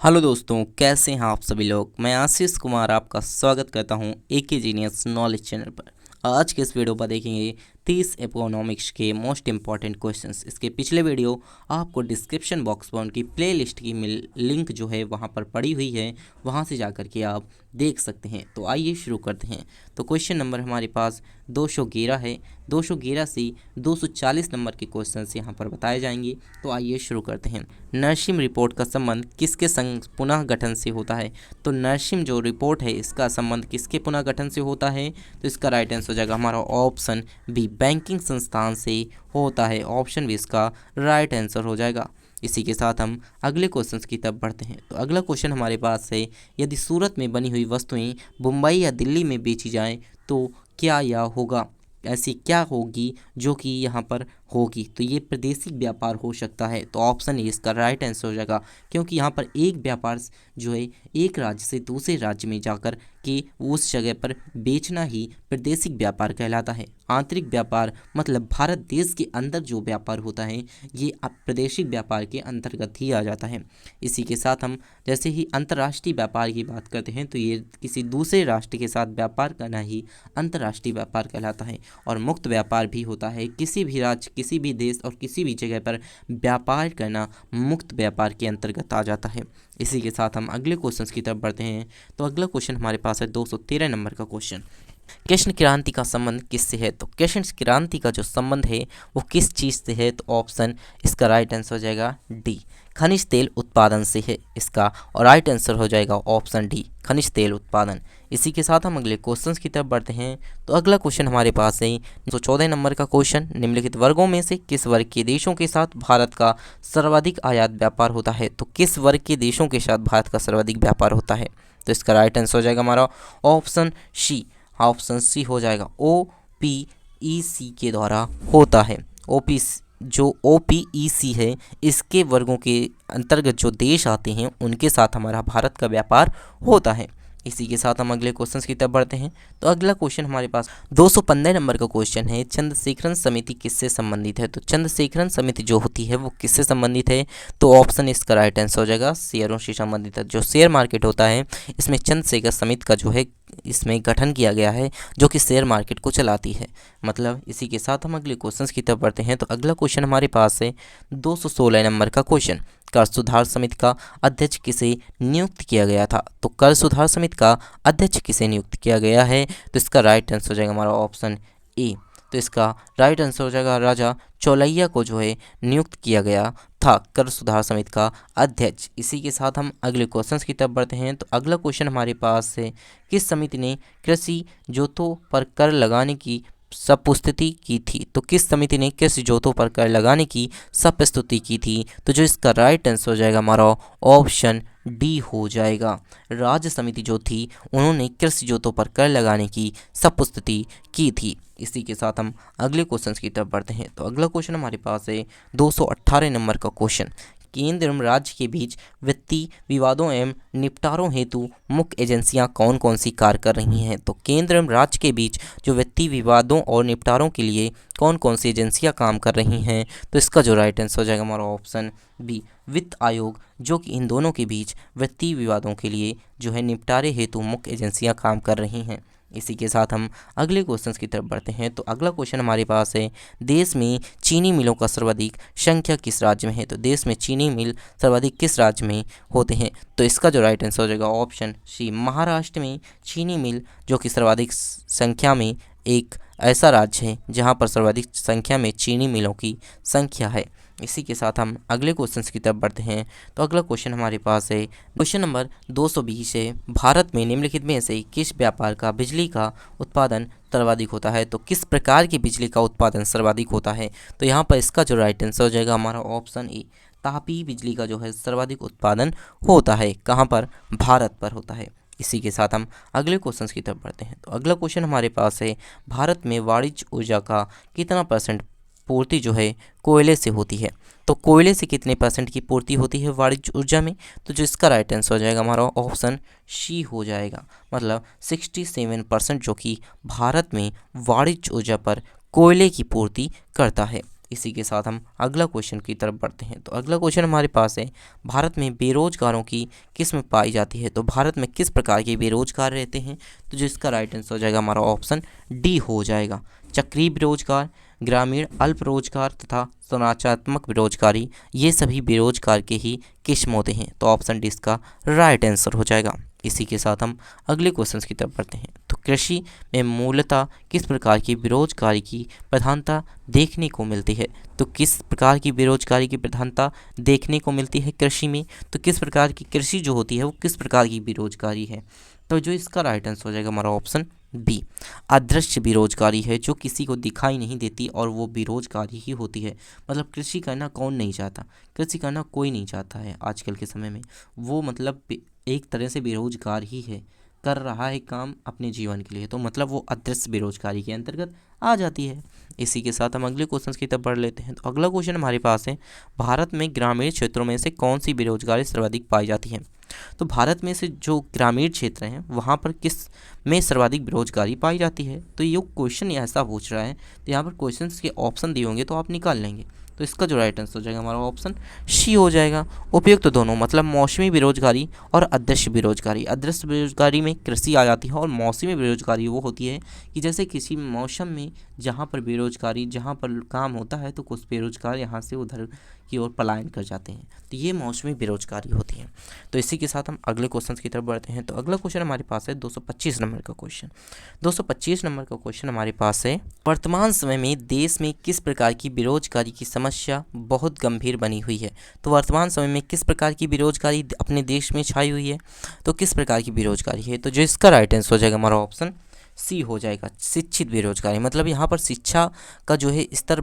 Hello दोस्तों, कैसे हैं आप सभी लोग। मैं आशीष कुमार आपका स्वागत करता हूं एके जीनियस नॉलेज चैनल पर। आज के इस वीडियो पर देखेंगे 30 इकोनॉमिक्स के मोस्ट इंपॉर्टेंट क्वेश्चंस। इसके पिछले वीडियो आपको डिस्क्रिप्शन बॉक्स पर उनकी प्लेलिस्ट की लिंक जो है वहां पर पड़ी हुई है, वहां से जाकर के आप देख सकते हैं। तो आइए शुरू करते हैं। तो क्वेश्चन नंबर हमारे पास 211 है। 211 से 240 नंबर के क्वेश्चंस यहाँ पर बताए जाएंगे। तो आइए शुरू करते हैं। नरसिम रिपोर्ट का संबंध किसके संग पुनः गठन से होता है। तो नरसिम जो रिपोर्ट है इसका संबंध किसके पुनः गठन से होता है। तो इसका राइट आंसर हो जाएगा हमारा ऑप्शन बी, बैंकिंग संस्थान से होता है। ऑप्शन बी इसका राइट आंसर हो जाएगा। इसी के साथ हम अगले क्वेश्चन की तरफ बढ़ते हैं। तो अगला क्वेश्चन हमारे पास है, यदि सूरत में बनी हुई वस्तुएं मुंबई या दिल्ली में बेची जाएं तो क्या यह होगा। ऐसी क्या होगी जो कि यहाँ पर होगी। तो ये प्रादेशिक व्यापार हो सकता है। तो ऑप्शन ए इसका राइट आंसर हो जाएगा, क्योंकि यहाँ पर एक व्यापार जो है एक राज्य से दूसरे राज्य में जाकर के उस जगह पर बेचना ही प्रादेशिक व्यापार कहलाता है। आंतरिक व्यापार मतलब भारत देश के अंदर जो व्यापार होता है ये प्रादेशिक व्यापार के अंतर्गत ही आ जाता है। इसी के साथ हम जैसे ही अंतर्राष्ट्रीय व्यापार की बात करते हैं तो ये किसी दूसरे राष्ट्र के साथ व्यापार करना ही अंतर्राष्ट्रीय व्यापार कहलाता है। और मुक्त व्यापार भी होता है, किसी भी राज्य, किसी भी देश और किसी भी जगह पर व्यापार करना मुक्त व्यापार के अंतर्गत आ जाता है। इसी के साथ हम अगले क्वेश्चन की तरफ बढ़ते हैं। तो अगला क्वेश्चन हमारे पास है 213 नंबर का क्वेश्चन। कृष्ण क्रांति का संबंध किससे है। तो कृष्ण क्रांति का जो संबंध है वो किस चीज़ से है। तो ऑप्शन इसका राइट आंसर हो जाएगा डी, खनिज तेल उत्पादन से है इसका। और राइट आंसर हो जाएगा ऑप्शन डी, खनिज तेल उत्पादन। इसी के साथ हम अगले क्वेश्चन की तरफ बढ़ते हैं। तो अगला क्वेश्चन हमारे पास है 214 नंबर का क्वेश्चन। निम्नलिखित वर्गों में से किस वर्ग के देशों के साथ भारत का सर्वाधिक आयात व्यापार होता है। तो किस वर्ग के देशों के साथ भारत का सर्वाधिक व्यापार होता है। तो इसका राइट आंसर हो जाएगा हमारा ऑप्शन सी, ऑप्शन सी हो जाएगा। OPEC के द्वारा होता है। ओपी जो OPEC है इसके वर्गों के अंतर्गत जो देश आते हैं उनके साथ हमारा भारत का व्यापार होता है। इसी के साथ हम अगले क्वेश्चन की तरफ बढ़ते हैं। तो अगला क्वेश्चन हमारे पास 215 नंबर का क्वेश्चन है, चंद्रशेखरन समिति किससे संबंधित है। तो चंद्रशेखरन समिति जो होती है वो किससे संबंधित है। तो ऑप्शन इसका राइट आंसर हो जाएगा शेयरों से संबंधित है। जो शेयर मार्केट होता है इसमें चंद्रशेखर समिति का जो है इसमें गठन किया गया है जो कि शेयर मार्केट को चलाती है। मतलब इसी के साथ हम अगले क्वेश्चन की तरफ बढ़ते हैं। तो अगला क्वेश्चन हमारे पास है 216 नंबर का क्वेश्चन। कर सुधार समिति का अध्यक्ष किसे नियुक्त किया गया था। तो कर सुधार समिति का अध्यक्ष किसे नियुक्त किया गया है। तो इसका राइट आंसर हो जाएगा हमारा ऑप्शन ए। तो इसका राइट आंसर हो जाएगा राजा चौलैया को जो है नियुक्त किया गया था कर सुधार समिति का अध्यक्ष। इसी के साथ हम अगले क्वेश्चन की तरफ बढ़ते हैं। तो अगला क्वेश्चन हमारे पास है, किस समिति ने कृषि जोतों पर कर लगाने की प्रस्तुति की थी। तो किस समिति ने कृषि जोतों पर कर लगाने की प्रस्तुति की थी। तो जो इसका राइट आंसर हो जाएगा हमारा ऑप्शन डी हो जाएगा। राज्य समिति जो थी उन्होंने कृषि जोतों पर कर लगाने की प्रस्तुति की थी। इसी के साथ हम अगले क्वेश्चन की तरफ बढ़ते हैं। तो अगला क्वेश्चन हमारे पास है 218 नंबर का क्वेश्चन। केंद्र एवं राज्य के बीच वित्तीय विवादों एवं निपटारों हेतु मुख्य एजेंसियां कौन कौन सी कार्य कर रही हैं। तो केंद्र एवं राज्य के बीच जो वित्तीय विवादों और निपटारों के लिए कौन कौन सी एजेंसियां काम कर रही हैं। तो इसका जो राइट आंसर हो जाएगा हमारा ऑप्शन बी, वित्त आयोग, जो कि इन दोनों के बीच वित्तीय विवादों के लिए जो है निपटारे हेतु मुख्य एजेंसियां काम कर रही हैं। इसी के साथ हम अगले क्वेश्चन की तरफ बढ़ते हैं। तो अगला क्वेश्चन हमारे पास है, देश में चीनी मिलों का सर्वाधिक संख्या किस राज्य में है। तो देश में चीनी मिल सर्वाधिक किस राज्य में होते हैं। तो इसका जो राइट आंसर हो जाएगा ऑप्शन सी, महाराष्ट्र में चीनी मिल जो कि सर्वाधिक संख्या में एक ऐसा राज्य है जहां पर सर्वाधिक संख्या में चीनी मिलों की संख्या है। इसी के साथ हम अगले क्वेश्चन की तरफ बढ़ते हैं। तो अगला क्वेश्चन हमारे पास है क्वेश्चन नंबर 220 है, भारत में निम्नलिखित में से किस व्यापार का बिजली का उत्पादन सर्वाधिक होता है। तो किस प्रकार की बिजली का उत्पादन सर्वाधिक होता है। तो यहाँ पर इसका जो राइट आंसर हो जाएगा हमारा ऑप्शन ए, तापीय बिजली का जो है सर्वाधिक उत्पादन होता है। कहाँ पर, भारत पर होता है। इसी के साथ हम अगले क्वेश्चन की तरफ बढ़ते हैं। तो अगला क्वेश्चन हमारे पास है, भारत में वाणिज्य ऊर्जा का कितना % पूर्ति जो है कोयले से होती है। तो कोयले से कितने % की पूर्ति होती है वाणिज्य ऊर्जा में। तो जो इसका राइट आंसर हो जाएगा हमारा ऑप्शन सी हो जाएगा। मतलब 67% जो कि भारत में वाणिज्य ऊर्जा पर कोयले की पूर्ति करता है। इसी के साथ हम अगला क्वेश्चन की तरफ बढ़ते हैं। तो अगला क्वेश्चन हमारे पास है, भारत में बेरोजगारों की किस्म पाई जाती है। तो भारत में किस प्रकार के बेरोजगार रहते हैं? तो जिसका राइट आंसर हो जाएगा हमारा ऑप्शन डी हो जाएगा। चक्रीय बेरोजगार, ग्रामीण अल्प रोजगार तथा संरचनात्मक बेरोजगारी, ये सभी बेरोजगार के ही किस्म होते हैं। तो ऑप्शन डी इसका राइट आंसर हो जाएगा। इसी के साथ हम अगले क्वेश्चन की तरफ बढ़ते हैं। तो कृषि में मूलतः किस प्रकार की बेरोजगारी की प्रधानता देखने को मिलती है? तो किस प्रकार की बेरोजगारी की प्रधानता देखने को मिलती है कृषि में? तो किस प्रकार की कृषि जो होती है वो किस प्रकार की बेरोजगारी है? तो जो इसका राइट आंसर हो जाएगा हमारा ऑप्शन बी, अदृश्य बेरोजगारी है, जो किसी को दिखाई नहीं देती और वो बेरोजगारी ही होती है। मतलब कृषि करना कौन नहीं चाहता? कृषि करना कोई नहीं चाहता है आजकल के समय में। वो मतलब एक तरह से बेरोजगार ही है, कर रहा है काम अपने जीवन के लिए, तो मतलब वो अदृश्य बेरोजगारी के अंतर्गत आ जाती है। इसी के साथ हम अगले क्वेश्चन की तरफ बढ़ लेते हैं। तो अगला क्वेश्चन हमारे पास है, भारत में ग्रामीण क्षेत्रों में से कौन सी बेरोजगारी सर्वाधिक पाई जाती है? तो भारत में से जो ग्रामीण क्षेत्र हैं वहाँ पर किस में सर्वाधिक बेरोजगारी पाई जाती है? तो ये क्वेश्चन ऐसा पूछ रहा है, तो यहाँ पर क्वेश्चंस के ऑप्शन दिए होंगे तो आप निकाल लेंगे। तो इसका जो राइट आंसर हो जाएगा हमारा ऑप्शन सी हो जाएगा। उपयुक्त तो दोनों, मतलब मौसमी बेरोजगारी और अदृश्य बेरोजगारी। अदृश्य बेरोजगारी में कृषि आ जाती है और मौसमी बेरोजगारी वो होती है कि जैसे किसी मौसम में जहाँ पर बेरोजगारी, जहाँ पर काम होता है तो कुछ बेरोजगार यहाँ से उधर की ओर पलायन कर जाते हैं, तो ये मौसमी बेरोजगारी होती है। तो इसी के साथ हम अगले क्वेश्चन की तरफ बढ़ते हैं। तो अगला क्वेश्चन हमारे पास है 225 नंबर का क्वेश्चन। 225 नंबर का क्वेश्चन हमारे पास है, वर्तमान समय में देश में किस प्रकार की बेरोजगारी की समस्या बहुत गंभीर बनी हुई है? तो वर्तमान समय में किस प्रकार की बेरोजगारी अपने देश में छाई हुई है? तो किस प्रकार की बेरोजगारी है? तो जो इसका राइट आंसर हो जाएगा हमारा ऑप्शन सी हो जाएगा, शिक्षित बेरोजगारी। मतलब यहाँ पर शिक्षा का जो है स्तर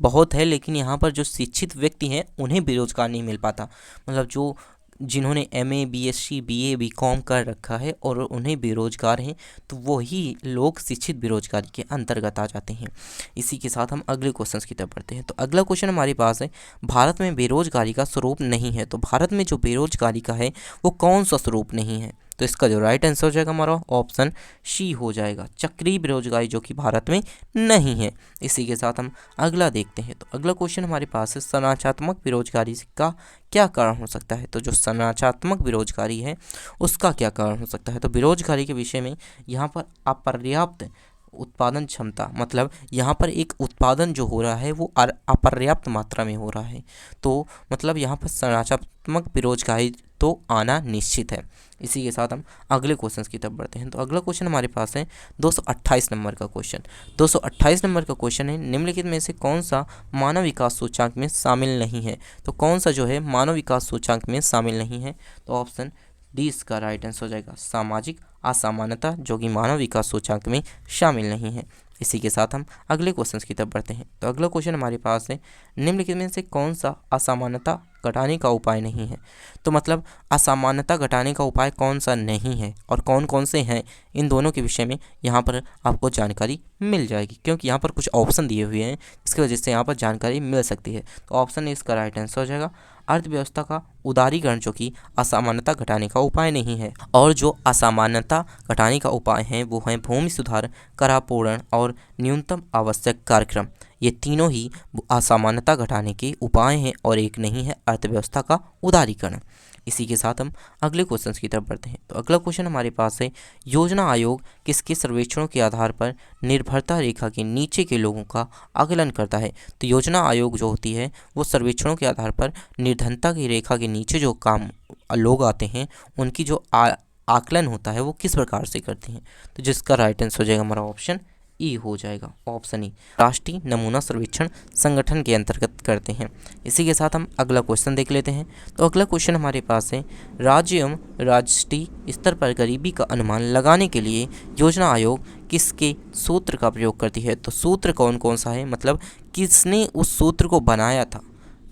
बहुत है, लेकिन यहाँ पर जो शिक्षित व्यक्ति हैं उन्हें बेरोजगार नहीं मिल पाता। मतलब जो जिन्होंने एमए, बीएससी, बीए, बीकॉम कर रखा है और उन्हें बेरोजगार हैं, तो वही लोग शिक्षित बेरोजगारी के अंतर्गत आ जाते हैं। इसी के साथ हम अगले क्वेश्चन की तरफ बढ़ते हैं। तो अगला क्वेश्चन हमारे पास है, भारत में बेरोजगारी का स्वरूप नहीं है। तो भारत में जो बेरोजगारी का है वो कौन सा स्वरूप नहीं है? तो इसका जो राइट आंसर हो जाएगा हमारा ऑप्शन सी हो जाएगा, चक्रीय बेरोजगारी, जो कि भारत में नहीं है। इसी के साथ हम अगला देखते हैं। तो अगला क्वेश्चन हमारे पास है, संरचनात्मक बेरोजगारी का क्या कारण हो सकता है? तो जो संरचनात्मक बेरोजगारी है उसका क्या कारण हो सकता है? तो बेरोजगारी के विषय में यहाँ पर अपर्याप्त उत्पादन क्षमता, मतलब यहाँ पर एक उत्पादन जो हो रहा है वो अपर्याप्त मात्रा में हो रहा है, तो मतलब यहाँ पर संरचनात्मक बेरोजगारी तो आना निश्चित है। इसी के साथ हम अगले क्वेश्चन की तरफ बढ़ते हैं। तो अगला क्वेश्चन हमारे पास है 228 नंबर का क्वेश्चन। 228 नंबर का क्वेश्चन है, निम्नलिखित में से कौन सा मानव विकास सूचकांक में शामिल नहीं है? तो कौन सा जो है मानव विकास सूचकांक में शामिल नहीं है? तो ऑप्शन डी इसका राइट आंसर हो जाएगा, सामाजिक असमानता, जो कि मानव विकास सूचकांक में शामिल नहीं है। इसी के साथ हम अगले क्वेश्चन की तरफ बढ़ते हैं। तो अगला क्वेश्चन हमारे पास है, निम्नलिखित में से कौन सा असमानता घटाने का उपाय नहीं है? तो मतलब असमानता घटाने का उपाय कौन सा नहीं है और कौन कौन से हैं, इन दोनों के विषय में यहाँ पर आपको जानकारी मिल जाएगी, क्योंकि यहाँ पर कुछ ऑप्शन दिए हुए हैं इसकी वजह से यहाँ पर जानकारी मिल सकती है। तो ऑप्शन ए इसका राइट आंसर हो जाएगा, अर्थव्यवस्था का उदारीकरण, जो कि असमानता घटाने का उपाय नहीं है। और जो असमानता घटाने का उपाय हैं वो हैं भूमि सुधार, करापूरण और न्यूनतम आवश्यक कार्यक्रम। ये तीनों ही असमानता घटाने के उपाय हैं और एक नहीं है अर्थव्यवस्था का उदारीकरण। इसी के साथ हम अगले क्वेश्चन की तरफ बढ़ते हैं। तो अगला क्वेश्चन हमारे पास है, योजना आयोग किसके सर्वेक्षणों के आधार पर निर्भरता रेखा के नीचे के लोगों का आकलन करता है? तो योजना आयोग जो होती है वो सर्वेक्षणों के आधार पर निर्धनता की रेखा के नीचे जो काम लोग आते हैं उनकी जो आकलन होता है वो किस प्रकार से करते हैं? तो जिसका राइट आंसर हो जाएगा हमारा ऑप्शन ई हो जाएगा, ऑप्शन ई, राष्ट्रीय नमूना सर्वेक्षण संगठन के अंतर्गत करते हैं। इसी के साथ हम अगला क्वेश्चन देख लेते हैं। तो अगला क्वेश्चन हमारे पास है, राज्य एवं राष्ट्रीय स्तर पर गरीबी का अनुमान लगाने के लिए योजना आयोग किसके सूत्र का प्रयोग करती है? तो सूत्र कौन कौन सा है, मतलब किसने उस सूत्र को बनाया था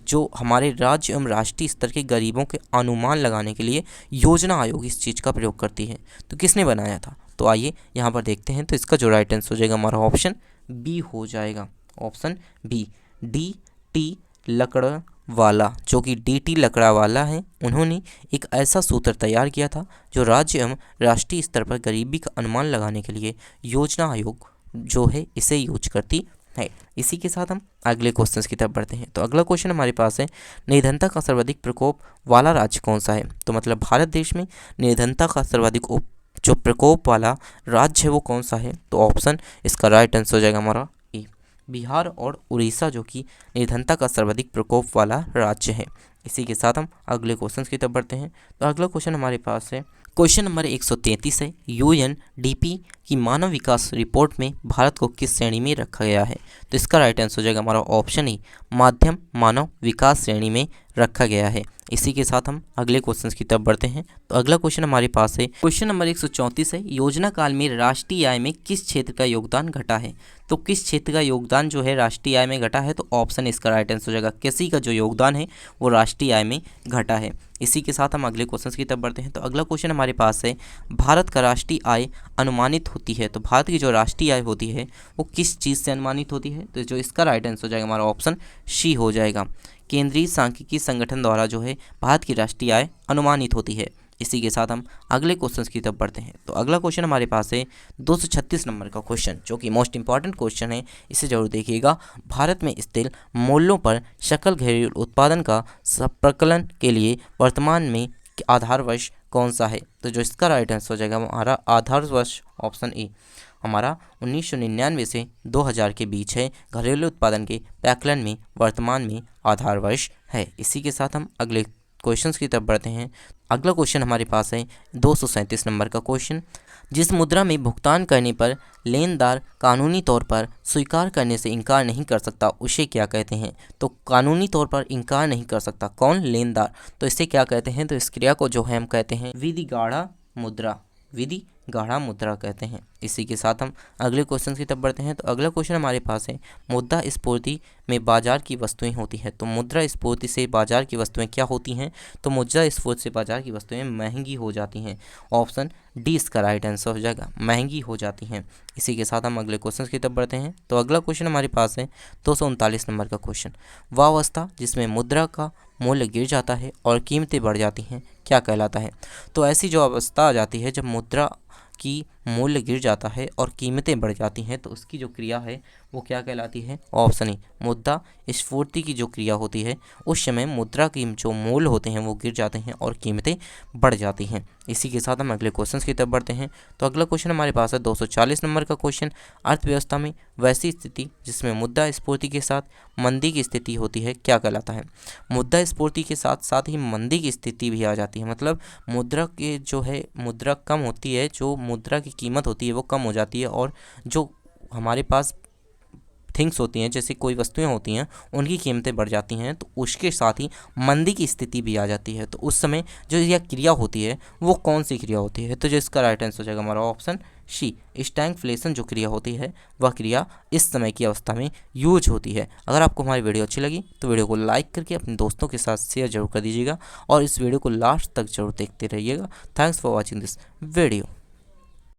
जो हमारे राज्य एवं राष्ट्रीय स्तर के गरीबों के अनुमान लगाने के लिए योजना आयोग इस चीज़ का प्रयोग करती है, तो किसने बनाया था? तो आइए यहाँ पर देखते हैं। तो इसका जो राइट आंसर हो जाएगा हमारा ऑप्शन बी हो जाएगा, option B, D T Lakdawala, जो कि डी टी लकड़वाला हैं। उन्होंने एक ऐसा सूत्र तैयार किया था जो राज्य एवं राष्ट्रीय स्तर पर गरीबी का अनुमान लगाने के लिए योजना आयोग जो है इसे यूज करती है। इसी के साथ हम अगले क्वेश्चन की तरफ बढ़ते हैं। तो अगला क्वेश्चन हमारे पास है, निर्धनता का सर्वाधिक प्रकोप वाला राज्य कौन सा है? तो मतलब भारत देश में निर्धनता का सर्वाधिक जो प्रकोप वाला राज्य है वो कौन सा है? तो ऑप्शन इसका राइट आंसर हो जाएगा हमारा ए, बिहार और उड़ीसा, जो कि निर्धनता का सर्वाधिक प्रकोप वाला राज्य है। इसी के साथ हम अगले क्वेश्चन की तरफ बढ़ते हैं। तो अगला क्वेश्चन हमारे पास है, क्वेश्चन नंबर 133 है, यूएनडीपी की मानव विकास रिपोर्ट में भारत को किस श्रेणी में रखा गया है? तो इसका राइट आंसर हो जाएगा हमारा ऑप्शन ई, मध्यम मानव विकास श्रेणी में रखा गया है। इसी के साथ हम अगले क्वेश्चन की तरफ बढ़ते हैं। तो अगला क्वेश्चन हमारे पास है, क्वेश्चन नंबर 134 है, योजना काल में राष्ट्रीय आय में किस क्षेत्र का योगदान घटा है? तो किस क्षेत्र का योगदान जो है राष्ट्रीय आय में घटा है? तो ऑप्शन इसका राइट आंसर हो जाएगा कृषि का जो योगदान है वो राष्ट्रीय आय में घटा है। इसी के साथ हम अगले क्वेश्चन की तरफ बढ़ते हैं। तो अगला क्वेश्चन हमारे पास है, भारत का राष्ट्रीय आय अनुमानित होती है, तो भारत की जो राष्ट्रीय आय होती है वो किस चीज़ से अनुमानित होती है? तो जो इसका राइट आंसर हो जाएगा हमारा ऑप्शन सी हो जाएगा, केंद्रीय सांख्यिकी संगठन द्वारा जो है भारत की राष्ट्रीय आय अनुमानित होती है। इसी के साथ हम अगले क्वेश्चन की तरफ बढ़ते हैं। तो अगला क्वेश्चन हमारे पास है 236 नंबर का क्वेश्चन, जो कि मोस्ट इंपॉर्टेंट क्वेश्चन है, इसे जरूर देखिएगा। भारत में स्थिर मूल्यों पर सकल घरेलू उत्पादन का प्रकलन के लिए वर्तमान में आधार वर्ष कौन सा है? तो जो इसका राइट आंसर हो जाएगा हमारा आधार वर्ष ऑप्शन ए, हमारा 1999 से 2000 के बीच है। घरेलू उत्पादन के प्रकलन में वर्तमान में आधार वर्ष है। इसी के साथ हम अगले क्वेश्चंस की तरफ बढ़ते हैं। अगला क्वेश्चन हमारे पास है 237 नंबर का क्वेश्चन, जिस मुद्रा में भुगतान करने पर लेनदार कानूनी तौर पर स्वीकार करने से इनकार नहीं कर सकता उसे क्या कहते हैं? तो कानूनी तौर पर इनकार नहीं कर सकता कौन? लेनदार। तो इसे क्या कहते हैं? तो इस क्रिया को जो है हम कहते हैं विधि गाढ़ा मुद्रा, विधि गाढ़ा मुद्रा कहते हैं। इसी के साथ हम अगले क्वेश्चन की तरफ बढ़ते हैं। तो अगला क्वेश्चन हमारे पास है, मुद्रा स्फूर्ति में बाजार की वस्तुएं होती हैं। तो मुद्रा स्फूर्ति से बाजार की वस्तुएं क्या होती हैं? तो मुद्रा स्फूर्ति से बाजार की वस्तुएं महंगी हो जाती हैं। ऑप्शन डी इसका राइट आंसर हो जाएगा, महंगी हो जाती हैं। इसी के साथ हम अगले क्वेश्चन की तरफ बढ़ते हैं। तो अगला क्वेश्चन हमारे पास है 239 नंबर का क्वेश्चन, वह अवस्था जिसमें मुद्रा का मूल्य गिर जाता है और कीमतें बढ़ जाती हैं क्या कहलाता है? तो ऐसी जो अवस्था आ जाती है जब मुद्रा की मूल्य गिर जाता है और कीमतें बढ़ जाती हैं, तो उसकी जो क्रिया है वो क्या कहलाती है? ऑप्शन ए, मुद्रा स्फूर्ति की जो क्रिया होती है उस समय मुद्रा की जो मूल्य होते हैं वो गिर जाते हैं और कीमतें बढ़ जाती हैं। इसी के साथ हम अगले क्वेश्चन की तरफ बढ़ते हैं। तो अगला क्वेश्चन हमारे पास है 240 नंबर का क्वेश्चन, अर्थव्यवस्था में वैसी स्थिति जिसमें मुद्रा स्फूर्ति के साथ मंदी की स्थिति होती है क्या कहलाता है? मुद्रा स्फूर्ति के साथ साथ ही मंदी की स्थिति भी आ जाती है, मतलब मुद्रा के जो है मुद्रा कम होती है, जो मुद्रा की कीमत होती है वो कम हो जाती है और जो हमारे पास थिंग्स होती हैं जैसे कोई वस्तुएं होती हैं उनकी कीमतें बढ़ जाती हैं, तो उसके साथ ही मंदी की स्थिति भी आ जाती है। तो उस समय जो यह क्रिया होती है वो कौन सी क्रिया होती है? तो जो इसका राइट आंसर हो जाएगा हमारा ऑप्शन सी, स्टैगफ्लेशन जो क्रिया होती है वह क्रिया इस समय की अवस्था में यूज होती है। अगर आपको हमारी वीडियो अच्छी लगी तो वीडियो को लाइक करके अपने दोस्तों के साथ शेयर जरूर कर दीजिएगा और इस वीडियो को लास्ट तक जरूर देखते रहिएगा। Thanks for watching this video.